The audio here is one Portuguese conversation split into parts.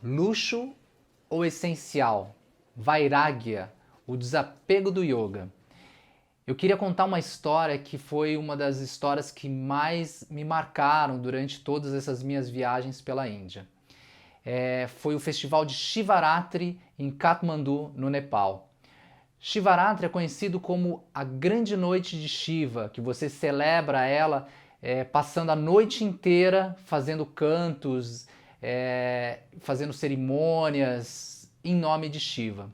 Luxo ou essencial? Vairagya, o desapego do yoga. Eu queria contar uma história que foi uma das histórias que mais me marcaram durante todas essas minhas viagens pela Índia. Foi o festival de Shivaratri em Katmandu, no Nepal. Shivaratri é conhecido como a grande noite de Shiva, que você celebra ela passando a noite inteira fazendo cantos, fazendo cerimônias em nome de Shiva.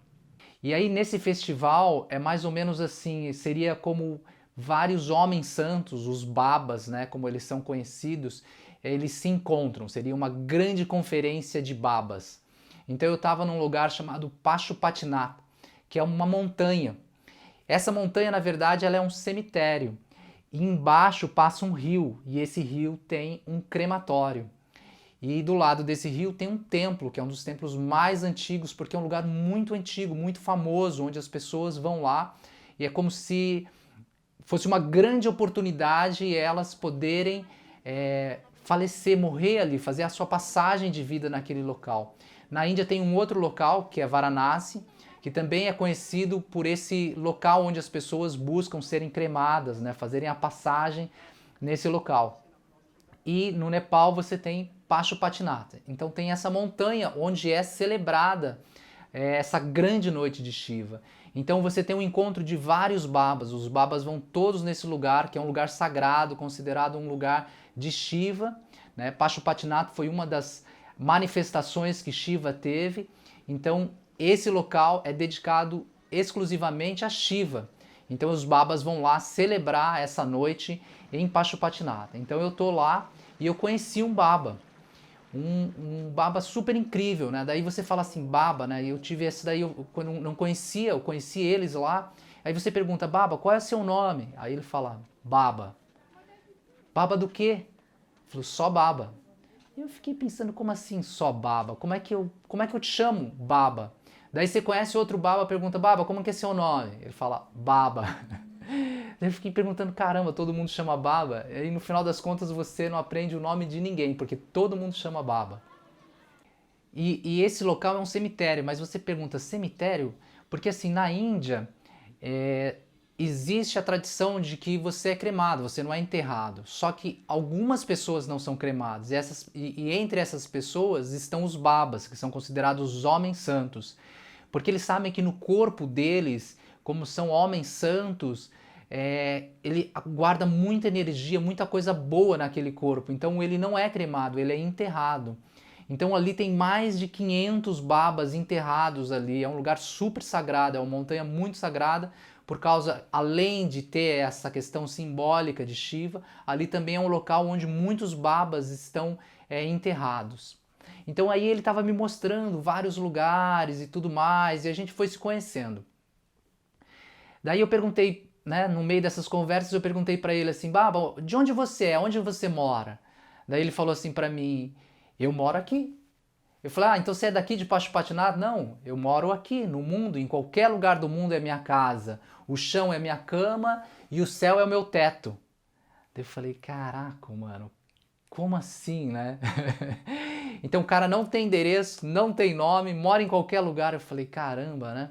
E aí nesse festival é mais ou menos assim, seria como vários homens santos, os babas, né, como eles são conhecidos, eles se encontram, seria uma grande conferência de babas. Então eu estava num lugar chamado Pashupatinath, que é uma montanha. Essa montanha, na verdade, ela é um cemitério. E embaixo passa um rio, e esse rio tem um crematório. E do lado desse rio tem um templo, que é um dos templos mais antigos, porque é um lugar muito antigo, muito famoso, onde as pessoas vão lá. E é como se fosse uma grande oportunidade elas poderem falecer, morrer ali, fazer a sua passagem de vida naquele local. Na Índia tem um outro local, que é Varanasi, que também é conhecido por esse local onde as pessoas buscam serem cremadas, né, fazerem a passagem nesse local. E no Nepal você tem Pashupatinath. Então tem essa montanha onde é celebrada essa grande noite de Shiva. Então você tem um encontro de vários babas. Os babas vão todos nesse lugar, que é um lugar sagrado, considerado um lugar de Shiva. Né? Pashupatinath foi uma das manifestações que Shiva teve. Então esse local é dedicado exclusivamente a Shiva. Então os babas vão lá celebrar essa noite em Pashupatinath. Então eu tô lá e eu conheci um baba. Um baba super incrível, né? Daí você fala assim, baba, né? Eu tive esse daí, quando eu não conhecia, eu conheci eles lá. Aí você pergunta, baba, qual é o seu nome? Aí ele fala, baba. Baba do quê? Ele falou, só baba. E eu fiquei pensando, como assim só baba? Como é que eu te chamo, baba? Daí você conhece outro baba, pergunta, baba, como que é seu nome? Ele fala, baba. Eu fiquei perguntando, caramba, todo mundo chama baba? E aí no final das contas você não aprende o nome de ninguém, porque todo mundo chama baba. E esse local é um cemitério, mas você pergunta, cemitério? Porque assim, na Índia, existe a tradição de que você é cremado, você não é enterrado. Só que algumas pessoas não são cremadas. E entre essas pessoas estão os babas, que são considerados os homens santos. Porque eles sabem que no corpo deles, como são homens santos, ele guarda muita energia, muita coisa boa naquele corpo. Então ele não é cremado, ele é enterrado. Então ali tem mais de 500 babas enterrados ali. É um lugar super sagrado, é uma montanha muito sagrada, por causa, além de ter essa questão simbólica de Shiva, ali também é um local onde muitos babas estão enterrados. Então aí ele estava me mostrando vários lugares e tudo mais, e a gente foi se conhecendo. Daí eu perguntei, né, no meio dessas conversas, eu perguntei para ele assim, baba, de onde você é? Onde você mora? Daí ele falou assim para mim, eu moro aqui. Eu falei, ah, então você é daqui de Pashupatinath? Não, eu moro aqui, no mundo, em qualquer lugar do mundo é minha casa. O chão é minha cama e o céu é o meu teto. Daí eu falei, caraca, mano, como assim, né? Então o cara não tem endereço, não tem nome, mora em qualquer lugar. Eu falei, caramba, né?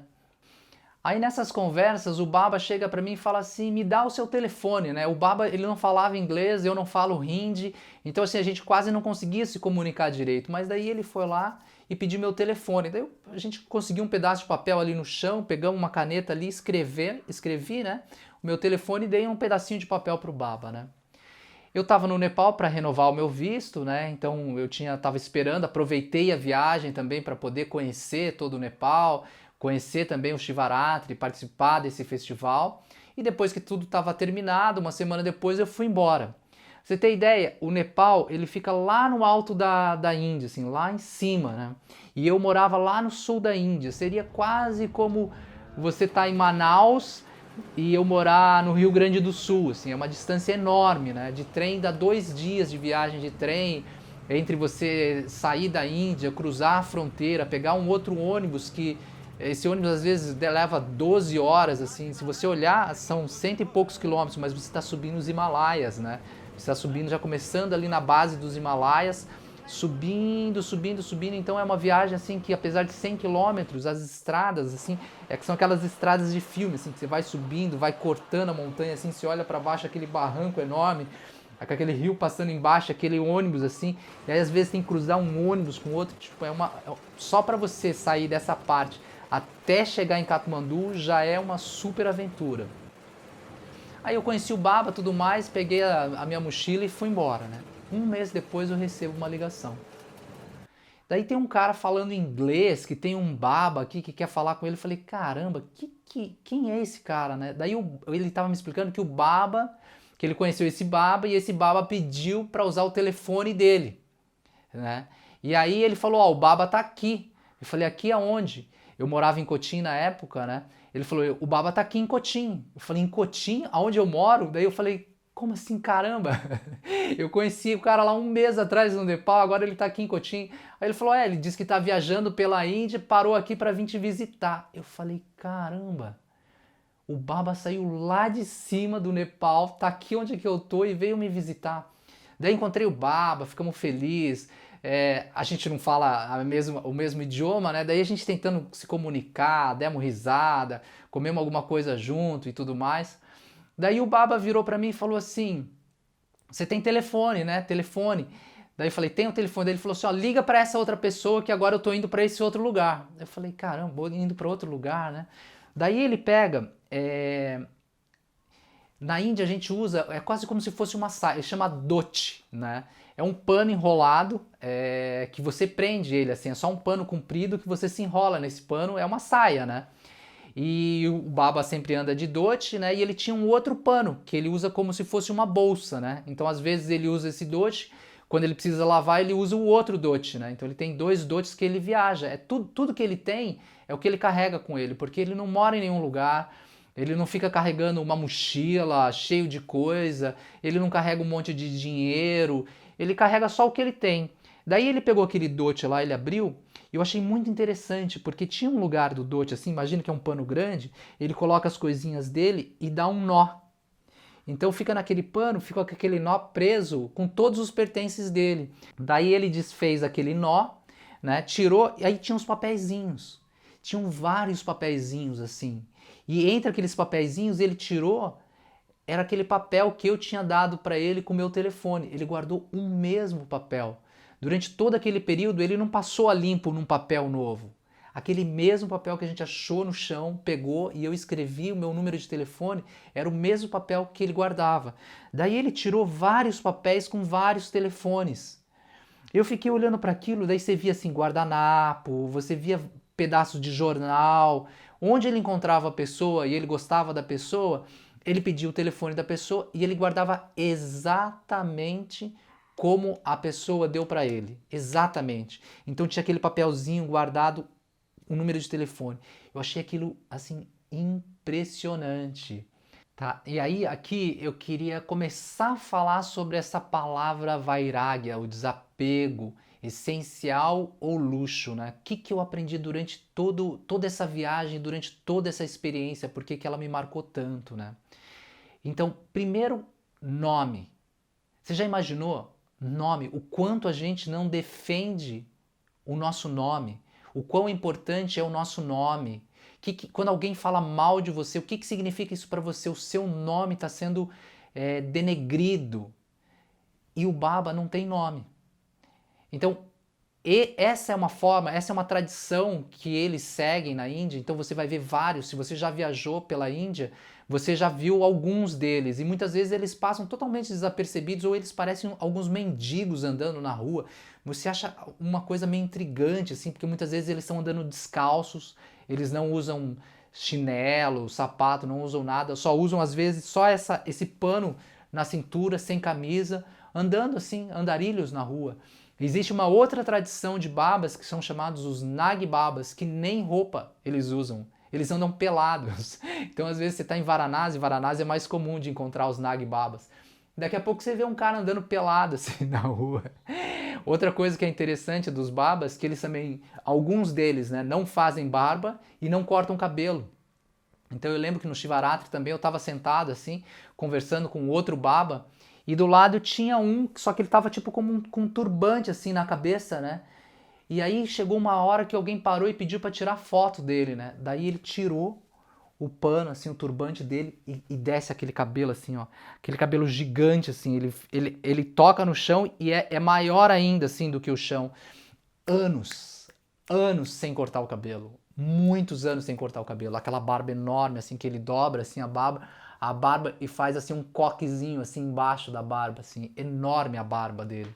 Aí nessas conversas o baba chega pra mim e fala assim, me dá o seu telefone, né? O baba, ele não falava inglês, eu não falo hindi, então assim, a gente quase não conseguia se comunicar direito, mas daí ele foi lá e pediu meu telefone. Daí a gente conseguiu um pedaço de papel ali no chão, pegamos uma caneta ali, escrevi, né? O meu telefone e dei um pedacinho de papel pro baba, né? Eu estava no Nepal para renovar o meu visto, né? Então eu estava esperando, aproveitei a viagem também para poder conhecer todo o Nepal, conhecer também o Shivaratri, participar desse festival. E depois que tudo estava terminado, uma semana depois eu fui embora. Você tem ideia? O Nepal, ele fica lá no alto da Índia, assim, lá em cima, né? E eu morava lá no sul da Índia. Seria quase como você tá em Manaus e eu morar no Rio Grande do Sul, assim, é uma distância enorme, né? De trem dá 2 dias de viagem de trem, entre você sair da Índia, cruzar a fronteira, pegar um outro ônibus que esse ônibus às vezes leva 12 horas, assim, se você olhar são cento e poucos quilômetros, mas você está subindo os Himalaias, né? Você está subindo, já começando ali na base dos Himalaias, subindo, subindo, subindo. Então é uma viagem assim que, apesar de 100 quilômetros, as estradas assim, que são aquelas estradas de filme assim, que você vai subindo, vai cortando a montanha assim, você olha para baixo aquele barranco enorme, com aquele rio passando embaixo, aquele ônibus assim, e aí às vezes tem que cruzar um ônibus com outro, tipo, só para você sair dessa parte até chegar em Katmandu já é uma super aventura. Aí eu conheci o Baba, tudo mais, peguei a minha mochila e fui embora, né? Um mês depois eu recebo uma ligação. Daí tem um cara falando inglês, que tem um Baba aqui que quer falar com ele. Eu falei, caramba, quem é esse cara, né? Daí ele tava me explicando que o Baba, que ele conheceu esse Baba e esse Baba pediu para usar o telefone dele, né? E aí ele falou, ó, o Baba tá aqui. Eu falei, aqui aonde? Eu morava em Cotim na época, né? Ele falou, o Baba tá aqui em Cotim. Eu falei, em Cotim? Aonde eu moro? Daí eu falei, como assim, caramba? Eu conheci o cara lá um mês atrás no Nepal, agora ele tá aqui em Cotim. Aí ele falou, ele disse que tá viajando pela Índia, parou aqui pra vir te visitar. Eu falei, caramba, o Baba saiu lá de cima do Nepal, tá aqui onde que eu tô e veio me visitar. Daí encontrei o Baba, ficamos felizes. A gente não fala o mesmo idioma, né? Daí a gente tentando se comunicar, demos risada, comemos alguma coisa junto e tudo mais. Daí o Baba virou pra mim e falou assim, você tem telefone, né? Telefone. Daí eu falei, tem o telefone. Daí ele falou assim, ó, liga pra essa outra pessoa que agora eu tô indo pra esse outro lugar. Eu falei, caramba, vou indo pra outro lugar, né? Daí ele pega... Na Índia a gente usa, é quase como se fosse uma saia, chama dhoti, né? É um pano enrolado que você prende ele, assim, é só um pano comprido que você se enrola nesse pano, é uma saia, né? E o Baba sempre anda de dhoti, né? E ele tinha um outro pano que ele usa como se fosse uma bolsa, né? Então às vezes ele usa esse dhoti, quando ele precisa lavar ele usa o outro dhoti, né? Então ele tem dois dhotis que ele viaja, tudo que ele tem é o que ele carrega com ele, porque ele não mora em nenhum lugar. Ele não fica carregando uma mochila cheio de coisa, ele não carrega um monte de dinheiro, ele carrega só o que ele tem. Daí ele pegou aquele dhoti lá, ele abriu, e eu achei muito interessante, porque tinha um lugar do dhoti assim, imagina que é um pano grande, ele coloca as coisinhas dele e dá um nó. Então fica naquele pano, fica com aquele nó preso com todos os pertences dele. Daí ele desfez aquele nó, né, tirou, e aí tinha uns papeizinhos. Tinham vários papeizinhos assim. E entre aqueles papeizinhos ele tirou, era aquele papel que eu tinha dado para ele com o meu telefone. Ele guardou o mesmo papel. Durante todo aquele período ele não passou a limpo num papel novo. Aquele mesmo papel que a gente achou no chão, pegou e eu escrevi o meu número de telefone, era o mesmo papel que ele guardava. Daí ele tirou vários papéis com vários telefones. Eu fiquei olhando para aquilo, daí você via assim guardanapo, você via pedaços de jornal. Onde ele encontrava a pessoa e ele gostava da pessoa, ele pedia o telefone da pessoa e ele guardava exatamente como a pessoa deu para ele. Exatamente. Então tinha aquele papelzinho guardado, o número de telefone. Eu achei aquilo assim impressionante. Tá? E aí aqui eu queria começar a falar sobre essa palavra vairagya, o desapego, essencial ou luxo, né? O que eu aprendi durante toda essa viagem, durante toda essa experiência, por que ela me marcou tanto, né? Então, primeiro, nome. Você já imaginou? Nome, o quanto a gente não defende o nosso nome, o quão importante é o nosso nome. Quando alguém fala mal de você, o que significa isso para você? O seu nome está sendo denegrido. E o Baba não tem nome. Então, essa é uma forma, essa é uma tradição que eles seguem na Índia. Então você vai ver vários, se você já viajou pela Índia, você já viu alguns deles. E muitas vezes eles passam totalmente desapercebidos ou eles parecem alguns mendigos andando na rua. Você acha uma coisa meio intrigante, assim, porque muitas vezes eles estão andando descalços, eles não usam chinelo, sapato, não usam nada, só usam às vezes só esse pano na cintura, sem camisa, andando assim, andarilhos na rua. Existe uma outra tradição de babas que são chamados os Nag Babas, que nem roupa eles usam. Eles andam pelados. Então, às vezes, você está em Varanasi, Varanasi é mais comum de encontrar os Nag Babas. Daqui a pouco você vê um cara andando pelado assim na rua. Outra coisa que é interessante dos babas, que eles também, alguns deles, né, não fazem barba e não cortam cabelo. Então eu lembro que no Shivaratri também eu estava sentado assim, conversando com outro baba, E do lado tinha um, só que ele tava tipo com um turbante assim na cabeça, né? E aí chegou uma hora que alguém parou e pediu para tirar foto dele, né? Daí ele tirou o pano, assim, o turbante dele e desce aquele cabelo assim, ó. Aquele cabelo gigante, assim. Ele toca no chão e é maior ainda, assim, do que o chão. Anos, anos sem cortar o cabelo. Muitos anos sem cortar o cabelo. Aquela barba enorme, assim, que ele dobra, assim, a barba e faz, assim, um coquezinho, assim, embaixo da barba, assim. Enorme a barba dele.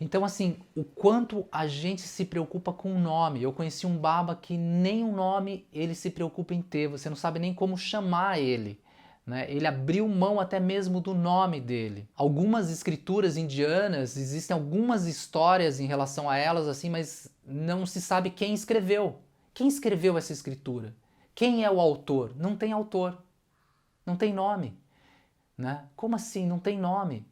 Então, assim, o quanto a gente se preocupa com o nome. Eu conheci um baba que nem o nome ele se preocupa em ter, você não sabe nem como chamar ele. Né? Ele abriu mão até mesmo do nome dele. Algumas escrituras indianas, existem algumas histórias em relação a elas, assim, mas não se sabe quem escreveu. Quem escreveu essa escritura? Quem é o autor? Não tem autor. Não tem nome. Né? Como assim? Não tem nome.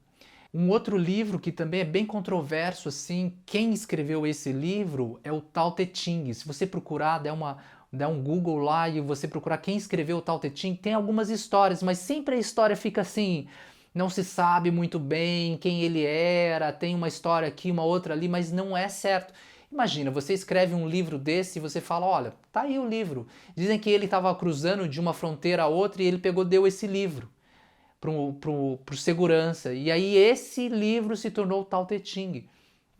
Um outro livro que também é bem controverso, assim, quem escreveu esse livro é o Tao Te Ching. Se você procurar, der um Google lá e você procurar quem escreveu o Tao Te Ching, tem algumas histórias, mas sempre a história fica assim, não se sabe muito bem quem ele era, tem uma história aqui, uma outra ali, mas não é certo. Imagina, você escreve um livro desse e você fala, olha, tá aí o livro. Dizem que ele estava cruzando de uma fronteira a outra e ele deu esse livro pro segurança. E aí esse livro se tornou o Tao Te Ching.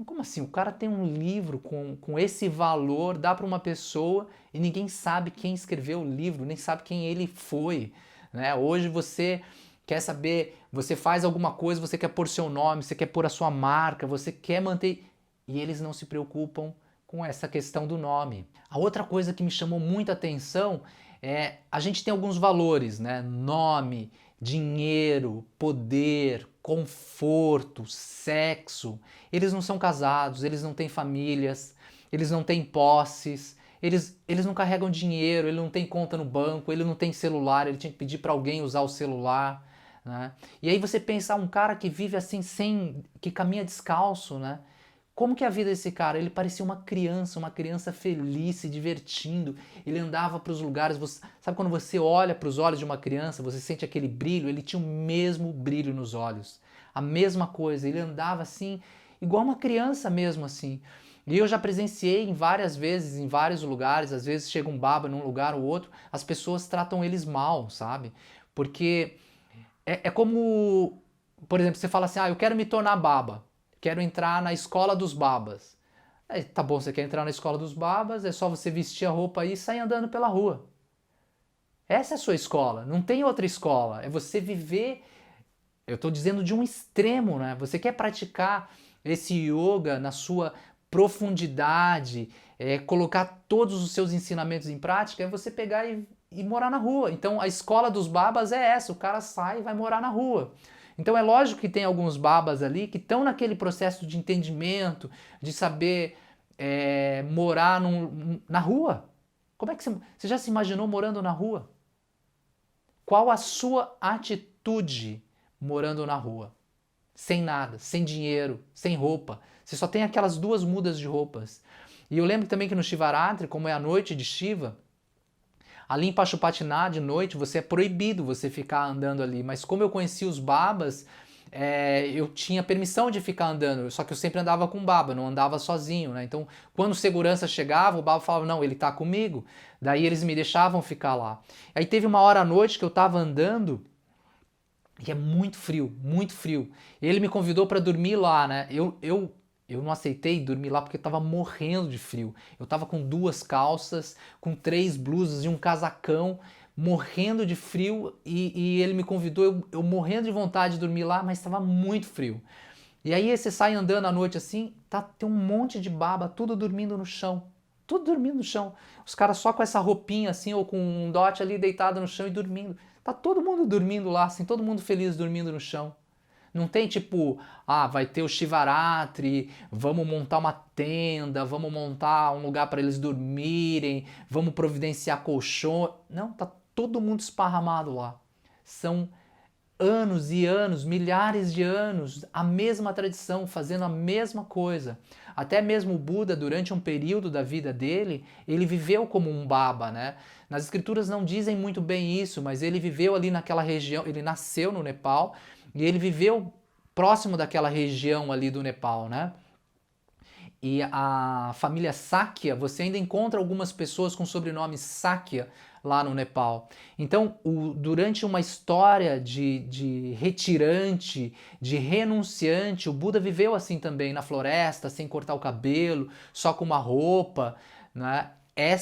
Como assim? O cara tem um livro com esse valor, dá para uma pessoa e ninguém sabe quem escreveu o livro, nem sabe quem ele foi. Né? Hoje você quer saber, você faz alguma coisa, você quer pôr seu nome, você quer pôr a sua marca, você quer manter... E eles não se preocupam com essa questão do nome. A outra coisa que me chamou muita atenção é a gente tem alguns valores, né? Nome, dinheiro, poder, conforto, sexo. Eles não são casados, eles não têm famílias, eles não têm posses, eles não carregam dinheiro, ele não tem conta no banco, ele não tem celular, ele tinha que pedir para alguém usar o celular. Né? E aí você pensa, um cara que vive assim, que caminha descalço, né? Como que é a vida desse cara? Ele parecia uma criança feliz, se divertindo. Ele andava para os lugares. Sabe quando você olha para os olhos de uma criança, você sente aquele brilho? Ele tinha o mesmo brilho nos olhos. A mesma coisa. Ele andava assim, igual uma criança mesmo assim. E eu já presenciei em várias vezes, em vários lugares. Às vezes chega um baba num lugar ou outro, as pessoas tratam eles mal, sabe? Porque é como, por exemplo, você fala assim, eu quero me tornar baba. Quero entrar na escola dos babas. Aí, tá bom, você quer entrar na escola dos babas, é só você vestir a roupa aí e sair andando pela rua. Essa é a sua escola, não tem outra escola. É você viver, eu estou dizendo de um extremo, né? Você quer praticar esse yoga na sua profundidade, colocar todos os seus ensinamentos em prática, é você pegar e morar na rua. Então a escola dos babas é essa, o cara sai e vai morar na rua. Então é lógico que tem alguns babas ali que estão naquele processo de entendimento, de saber morar na rua. Como é que você já se imaginou morando na rua? Qual a sua atitude morando na rua? Sem nada, sem dinheiro, sem roupa. Você só tem aquelas duas mudas de roupas. E eu lembro também que no Shivaratri, como é a noite de Shiva, ali em Pashupatiná, de noite, você é proibido você ficar andando ali. Mas como eu conheci os babas, eu tinha permissão de ficar andando. Só que eu sempre andava com o baba, não andava sozinho, né? Então, quando o segurança chegava, o baba falava, não, ele tá comigo. Daí eles me deixavam ficar lá. Aí teve uma hora à noite que eu tava andando, e é muito frio, muito frio. Ele me convidou para dormir lá, né? Eu não aceitei dormir lá porque eu tava morrendo de frio. Eu tava com 2 calças, com 3 blusas e um casacão, morrendo de frio e ele me convidou, eu morrendo de vontade de dormir lá, mas estava muito frio. E aí você sai andando à noite assim, tem um monte de baba, tudo dormindo no chão. Tudo dormindo no chão. Os caras só com essa roupinha assim, ou com um dote ali deitado no chão e dormindo. Tá todo mundo dormindo lá, assim, todo mundo feliz dormindo no chão. Não tem tipo, vai ter o Shivaratri, vamos montar uma tenda, vamos montar um lugar para eles dormirem, vamos providenciar colchão. Não, tá todo mundo esparramado lá. São anos e anos, milhares de anos, a mesma tradição, fazendo a mesma coisa. Até mesmo o Buda, durante um período da vida dele, ele viveu como um baba, né? Nas escrituras não dizem muito bem isso, mas ele viveu ali naquela região, ele nasceu no Nepal, e ele viveu próximo daquela região ali do Nepal, né? E a família Sakya, você ainda encontra algumas pessoas com sobrenome Sakya lá no Nepal. Então, durante uma história de retirante, de renunciante, o Buda viveu assim também, na floresta, sem cortar o cabelo, só com uma roupa, né?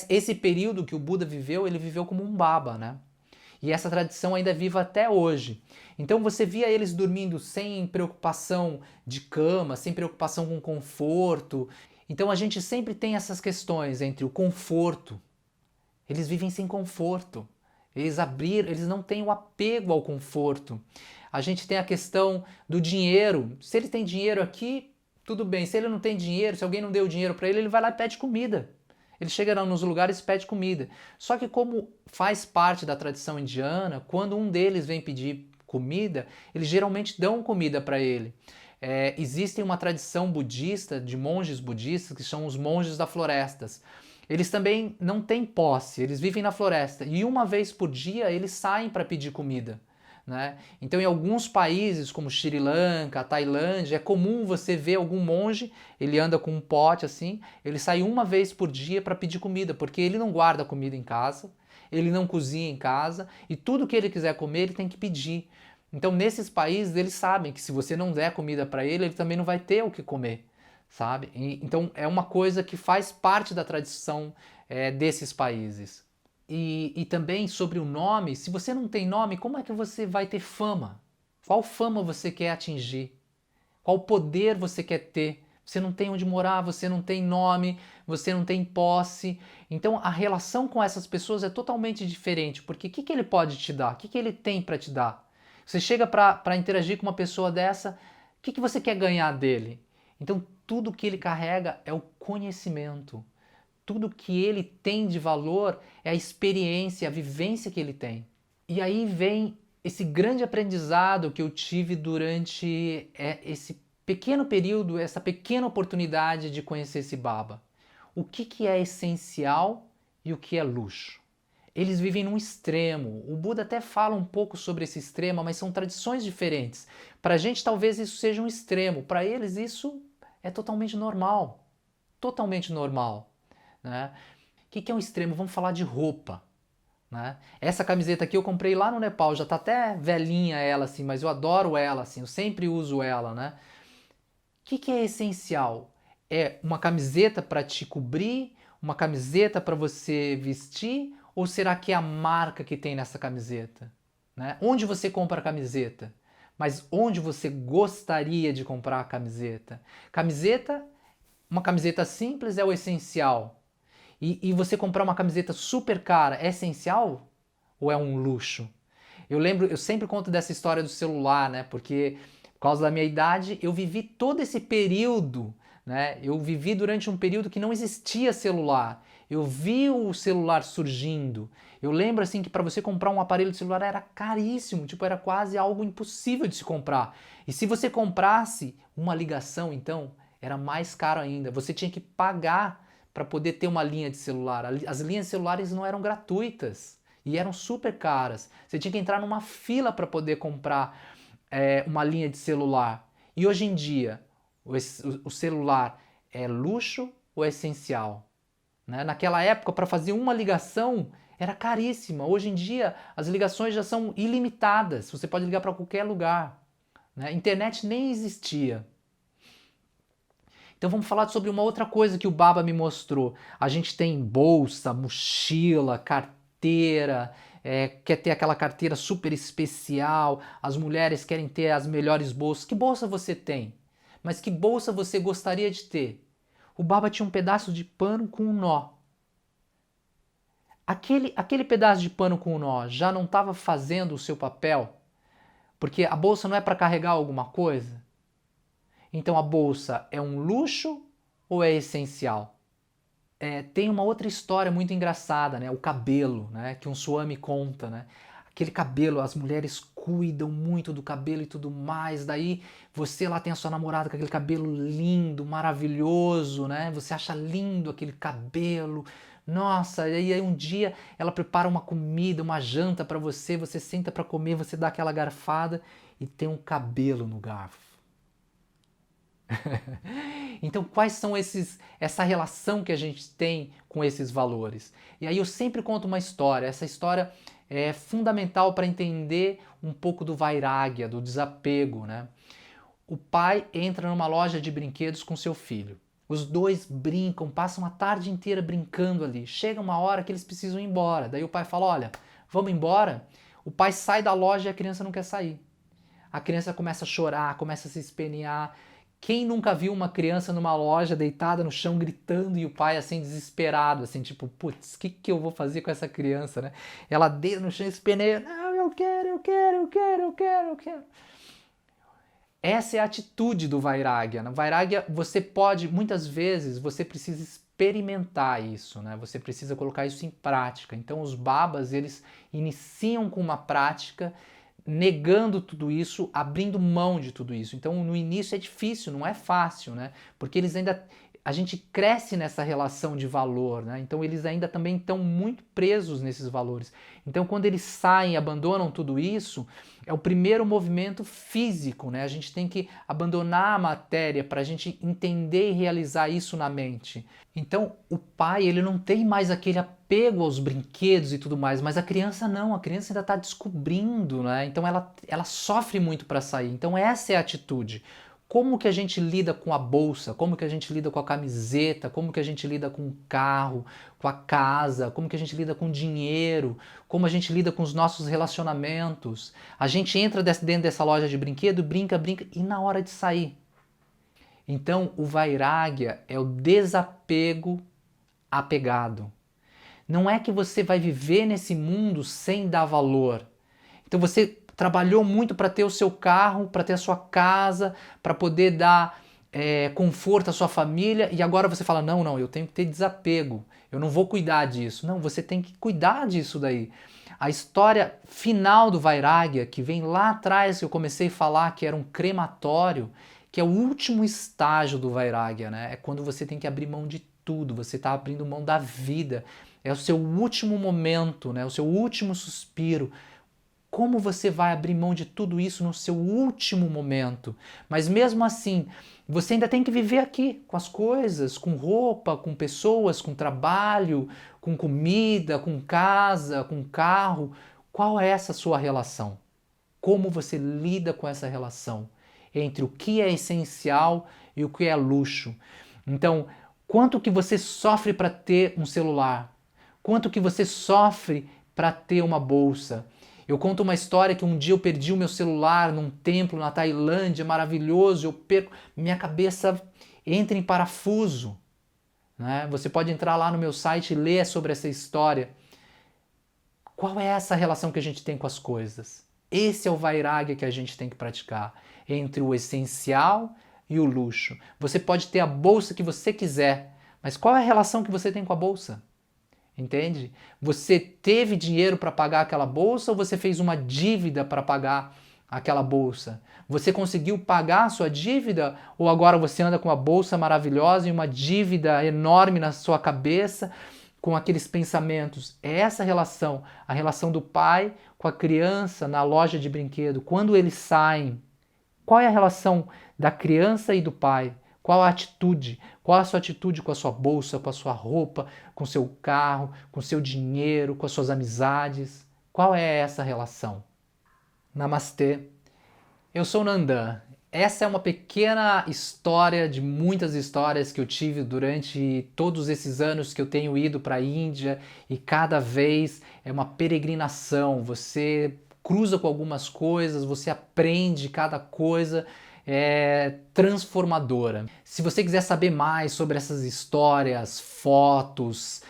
Esse período que o Buda viveu, ele viveu como um baba, né? E essa tradição ainda é viva até hoje. Então você via eles dormindo sem preocupação de cama, sem preocupação com conforto. Então a gente sempre tem essas questões entre o conforto. Eles vivem sem conforto. Eles não têm o apego ao conforto. A gente tem a questão do dinheiro. Se ele tem dinheiro aqui, tudo bem. Se ele não tem dinheiro, se alguém não deu dinheiro para ele, ele vai lá e pede comida. Ele chega nos lugares e pede comida. Só que como faz parte da tradição indiana, quando um deles vem pedir comida, eles geralmente dão comida para ele. Existe uma tradição budista, de monges budistas, que são os monges das florestas. Eles também não têm posse, eles vivem na floresta. E uma vez por dia eles saem para pedir comida. Né? Então, em alguns países, como Sri Lanka, Tailândia, é comum você ver algum monge, ele anda com um pote assim, ele sai uma vez por dia para pedir comida, porque ele não guarda comida em casa, ele não cozinha em casa, e tudo que ele quiser comer, ele tem que pedir. Então, nesses países, eles sabem que se você não der comida para ele, ele também não vai ter o que comer, sabe? Então, é uma coisa que faz parte da tradição desses países. E também sobre o nome, se você não tem nome, como é que você vai ter fama? Qual fama você quer atingir? Qual poder você quer ter? Você não tem onde morar, você não tem nome, você não tem posse. Então a relação com essas pessoas é totalmente diferente, porque o que ele pode te dar? O que ele tem para te dar? Você chega para interagir com uma pessoa dessa, o que você quer ganhar dele? Então tudo que ele carrega é o conhecimento. Tudo que ele tem de valor é a experiência, a vivência que ele tem. E aí vem esse grande aprendizado que eu tive durante esse pequeno período, essa pequena oportunidade de conhecer esse Baba. O que é essencial e o que é luxo. Eles vivem num extremo. O Buda até fala um pouco sobre esse extremo, mas são tradições diferentes. Para a gente talvez isso seja um extremo, para eles isso é totalmente normal. Totalmente normal. Né? O que é um extremo? Vamos falar de roupa. Né? Essa camiseta aqui eu comprei lá no Nepal, já está até velhinha ela, assim, mas eu adoro ela, assim, eu sempre uso ela. Né? O que é essencial? É uma camiseta para te cobrir, uma camiseta para você vestir, ou será que é a marca que tem nessa camiseta? Né? Onde você compra a camiseta? Mas onde você gostaria de comprar a camiseta? Uma camiseta simples é o essencial. E você comprar uma camiseta super cara é essencial ou é um luxo? Eu sempre conto dessa história do celular, né? Porque por causa da minha idade, eu vivi todo esse período, né? Eu vivi durante um período que não existia celular. Eu vi o celular surgindo. Eu lembro assim que para você comprar um aparelho de celular era caríssimo, tipo, era quase algo impossível de se comprar. E se você comprasse uma ligação, então, era mais caro ainda. Você tinha que pagar para poder ter uma linha de celular. As linhas de celulares não eram gratuitas e eram super caras. Você tinha que entrar numa fila para poder comprar uma linha de celular. E hoje em dia, o celular é luxo ou é essencial? Né? Naquela época, para fazer uma ligação, era caríssima. Hoje em dia, as ligações já são ilimitadas. Você pode ligar para qualquer lugar. Né? Internet nem existia. Então vamos falar sobre uma outra coisa que o Baba me mostrou. A gente tem bolsa, mochila, carteira, quer ter aquela carteira super especial, as mulheres querem ter as melhores bolsas. Que bolsa você tem? Mas que bolsa você gostaria de ter? O Baba tinha um pedaço de pano com um nó. Aquele pedaço de pano com um nó já não estava fazendo o seu papel? Porque a bolsa não é para carregar alguma coisa? Então a bolsa é um luxo ou é essencial? Tem uma outra história muito engraçada, né? O cabelo, né? Que um Swami conta, né? Aquele cabelo, as mulheres cuidam muito do cabelo e tudo mais, daí você lá tem a sua namorada com aquele cabelo lindo, maravilhoso, né? Você acha lindo aquele cabelo, nossa, e aí um dia ela prepara uma comida, uma janta para você, você senta para comer, você dá aquela garfada e tem um cabelo no garfo. Então, quais são essa relação que a gente tem com esses valores? E aí eu sempre conto uma história. Essa história é fundamental para entender um pouco do vairagya, do desapego, né? O pai entra numa loja de brinquedos com seu filho. Os dois brincam, passam a tarde inteira brincando ali. Chega uma hora que eles precisam ir embora. Daí o pai fala, olha, vamos embora? O pai sai da loja e a criança não quer sair. A criança começa a chorar, começa a se espernear. Quem nunca viu uma criança numa loja deitada no chão gritando e o pai assim desesperado, assim tipo, putz, o que eu vou fazer com essa criança, né? Ela deita no chão e esperneia, não, eu quero, eu quero, eu quero, eu quero, eu quero. Essa é a atitude do Vairagya. No Vairagya você pode, muitas vezes, você precisa experimentar isso, né? Você precisa colocar isso em prática. Então os babas, eles iniciam com uma prática negando tudo isso, abrindo mão de tudo isso. Então no início é difícil, não é fácil, né? Porque eles ainda, a gente cresce nessa relação de valor, né? Então eles ainda também estão muito presos nesses valores. Então quando eles saem, abandonam tudo isso, é o primeiro movimento físico, né? A gente tem que abandonar a matéria para a gente entender e realizar isso na mente. Então o pai, ele não tem mais aquele apego aos brinquedos e tudo mais, mas a criança não, a criança ainda está descobrindo, né? Então ela sofre muito para sair. Então essa é a atitude. Como que a gente lida com a bolsa, como que a gente lida com a camiseta, como que a gente lida com o carro, com a casa, como que a gente lida com o dinheiro, como a gente lida com os nossos relacionamentos. A gente entra dentro dessa loja de brinquedo, brinca, brinca, e na hora de sair. Então o Vairagya é o desapego apegado. Não é que você vai viver nesse mundo sem dar valor. Então você trabalhou muito para ter o seu carro, para ter a sua casa, para poder dar conforto à sua família e agora você fala, não, eu tenho que ter desapego, eu não vou cuidar disso. Não, você tem que cuidar disso daí. A história final do Vairagya, que vem lá atrás, que eu comecei a falar que era um crematório, que é o último estágio do Vairagya, né? É quando você tem que abrir mão de tudo, você está abrindo mão da vida, é o seu último momento, né? O seu último suspiro. Como você vai abrir mão de tudo isso no seu último momento? Mas mesmo assim, você ainda tem que viver aqui, com as coisas, com roupa, com pessoas, com trabalho, com comida, com casa, com carro. Qual é essa sua relação? Como você lida com essa relação entre o que é essencial e o que é luxo? Então, quanto que você sofre para ter um celular? Quanto que você sofre para ter uma bolsa? Eu conto uma história que um dia eu perdi o meu celular num templo na Tailândia, maravilhoso, eu perco, minha cabeça entra em parafuso, né? Você pode entrar lá no meu site e ler sobre essa história. Qual é essa relação que a gente tem com as coisas? Esse é o Vairagya que a gente tem que praticar, entre o essencial e o luxo. Você pode ter a bolsa que você quiser, mas qual é a relação que você tem com a bolsa? Entende? Você teve dinheiro para pagar aquela bolsa ou você fez uma dívida para pagar aquela bolsa? Você conseguiu pagar a sua dívida ou agora você anda com uma bolsa maravilhosa e uma dívida enorme na sua cabeça com aqueles pensamentos? É essa relação, a relação do pai com a criança na loja de brinquedo. Quando eles saem, qual é a relação da criança e do pai? Qual a atitude? Qual a sua atitude com a sua bolsa, com a sua roupa, com o seu carro, com o seu dinheiro, com as suas amizades? Qual é essa relação? Namastê. Eu sou Nandan. Essa é uma pequena história de muitas histórias que eu tive durante todos esses anos que eu tenho ido para a Índia e cada vez é uma peregrinação. Você cruza com algumas coisas, você aprende cada coisa. É transformadora. Se você quiser saber mais sobre essas histórias, fotos,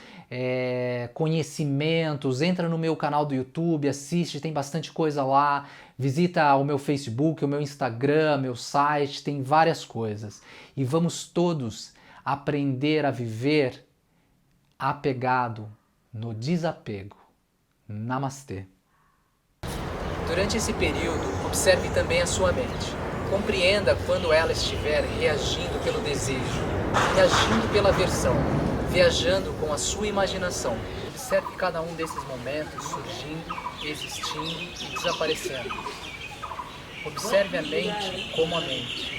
conhecimentos, entra no meu canal do YouTube, assiste, tem bastante coisa lá, visita o meu Facebook, o meu Instagram, meu site, tem várias coisas. E vamos todos aprender a viver apegado no desapego. Namastê. Durante esse período, observe também a sua mente. Compreenda quando ela estiver reagindo pelo desejo, reagindo pela aversão, viajando com a sua imaginação. Observe cada um desses momentos surgindo, existindo e desaparecendo. Observe a mente como a mente.